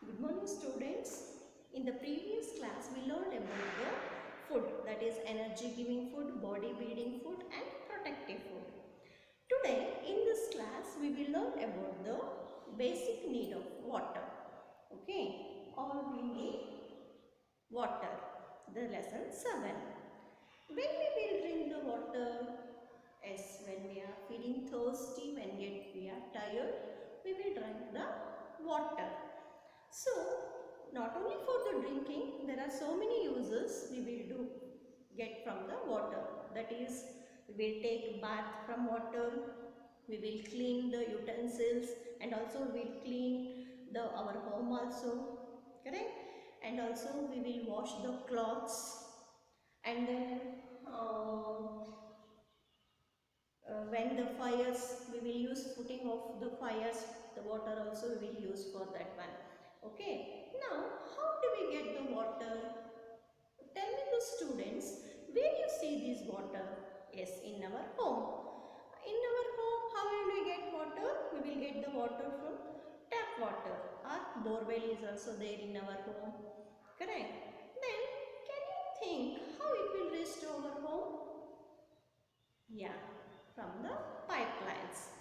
Good morning students. In the previous class we learned about the food, that is energy giving food, body building food and protective food. Today in this class we will learn about the basic need of water. Okay, all we need water. The lesson 7. When we will drink the water? Yes, when we are feeling thirsty, when we are tired, we will drink the water. So, not only for the drinking, there are so many uses we will get from the water. That is, we will take bath from water, we will clean the utensils and also we will clean our home also, correct? And also we will wash the clothes and then when the fires, we will use putting off the fires, the water also we will use for that one. Okay, now how do we get the water? Tell me the students, where you see this water? Yes, in our home. In our home, how will we get water? We will get the water from tap water. Or borewell is also there in our home, correct? Then can you think how it will reach to our home? Yeah, from the pipelines.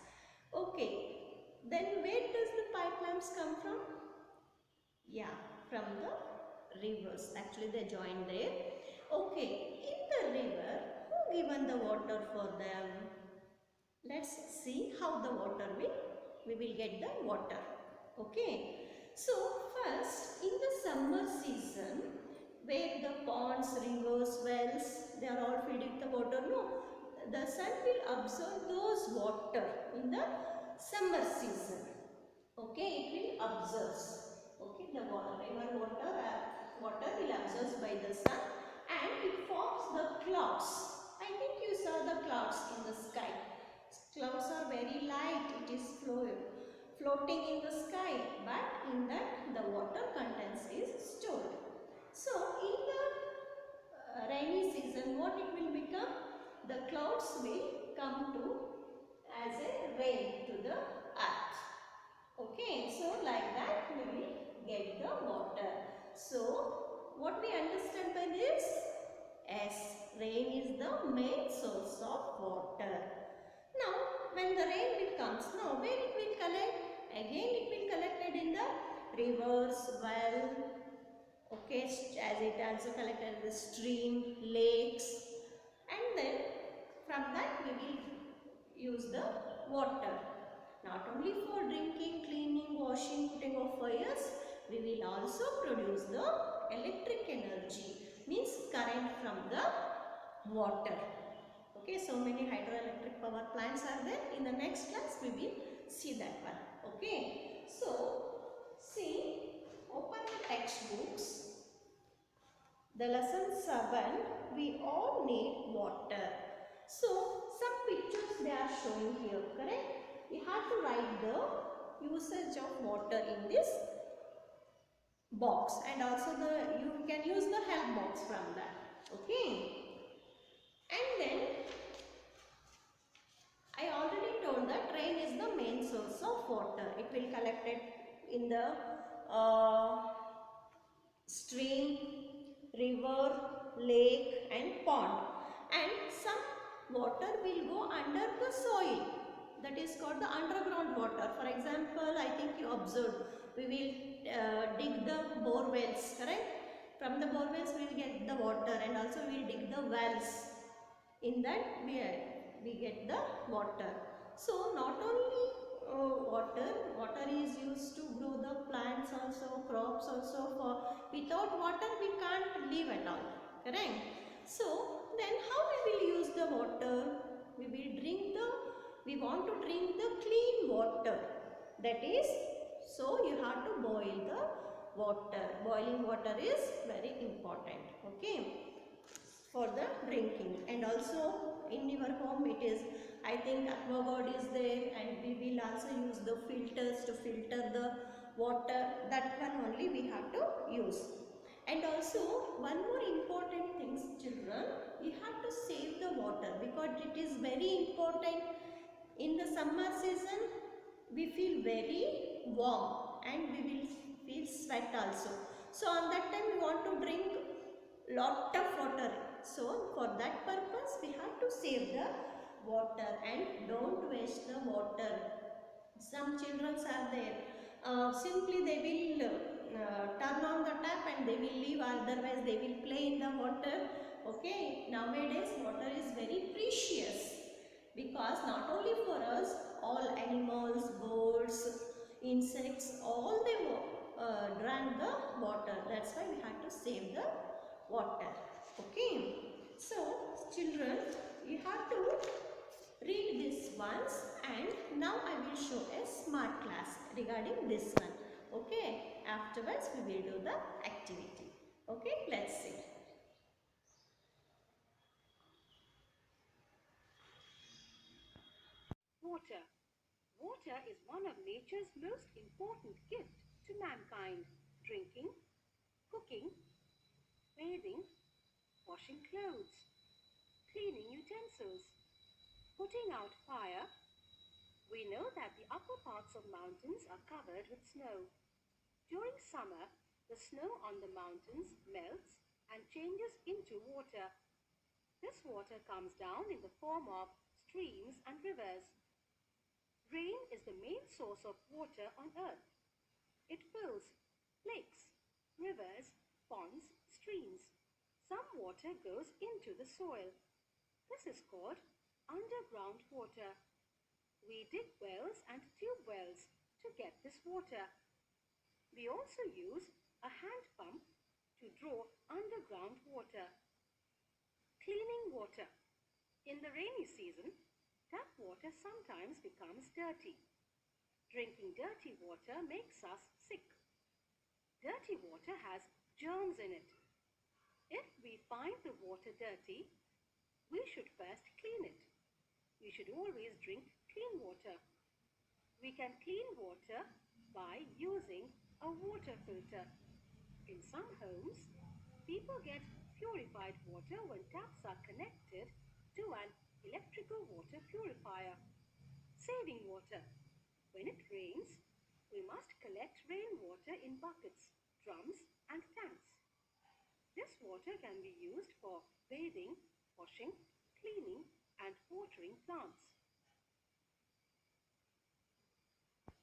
Okay, then where does the pipelines come from? Yeah, from the rivers. Actually they join there. Okay, in the river, who given the water for them? Let's see how the water we will get the water. Okay, so first in the summer season, where the ponds, rivers, wells, they are all filled with the water, no? The sun will absorb those water in the summer season. Okay, it will absorb. Okay, the river water will absorb by the sun and it forms the clouds. I think you saw the clouds in the sky. Clouds are very light. It is floating in the sky, but in that the water contents is stored. So in the rainy season, what it will become? The clouds will come to as a rain to the earth. Okay, so like that we will get the water. So what we understand by this? Yes, rain is the main source of water. Now when the rain will comes, now where it will collect? Again it will collected in the rivers, well, okay, as it also collected in the stream, lakes, and then from that we will use the water. Not only for drinking, cleaning, washing, putting off fires, we will also produce the electric energy, means current from the water. Okay, so many hydroelectric power plants are there. In the next class, we will see that one. Okay, so see, open the textbooks. The lesson 7, we all need water. So, some pictures they are showing here, correct? We have to write the usage of water in this box and also you can use the help box from that. Okay? And then, I already told that rain is the main source of water. It will collect it in the stream, river, lake and pond, and some water will go under the soil, that is called the underground water. For example, I think you observed, we will dig the bore wells, correct? From the bore wells we will get the water and also we will dig the wells. In that we get the water. So not only water is used to grow the plants also, crops also. For without water we can't live at all, correct? So then how we will use the water? We want to drink the clean water, that is, so you have to boil the water. Boiling water is very important, okay, for the drinking. And also in your home it is, I think AquaGuard is there, and we will also use the filters to filter the water. That one only we have to use. And also one more important thing, children, we have to save the water because it is very important. In the summer season we feel very warm and we will feel sweat also. So on that time we want to drink lot of water. So for that purpose we have to save the water and don't waste the water. Some children are there, simply they will turn on the tap and they will leave, otherwise they will play in the water. Okay, nowadays water is very precious, because not only for us, all animals, birds, insects, all they drank the water. That's why we have to save the water. Okay, so children, you have to read this once, and now I will show a smart class regarding this one. Okay, afterwards we will do the activity. Okay, let's see. Water. Water is one of nature's most important gifts to mankind. Drinking, cooking, bathing, washing clothes, cleaning utensils, putting out fire. We know that the upper parts of mountains are covered with snow. During summer, the snow on the mountains melts and changes into water. This water comes down in the form of streams and rivers. Rain is the main source of water on earth. It fills lakes, rivers, ponds, streams. Some water goes into the soil. This is called underground water. We dig wells and tube wells to get this water. We also use a hand pump to draw underground water. Cleaning water. In the rainy season, tap water sometimes becomes dirty. Drinking dirty water makes us sick. Dirty water has germs in it. If we find the water dirty, we should first clean it. We should always drink clean water. We can clean water by using a water filter. In some homes, people get purified water when taps are connected to an electrical water purifier. Saving water. When it rains, we must collect rainwater in buckets, drums, and tanks. This water can be used for bathing, washing, cleaning, and watering plants.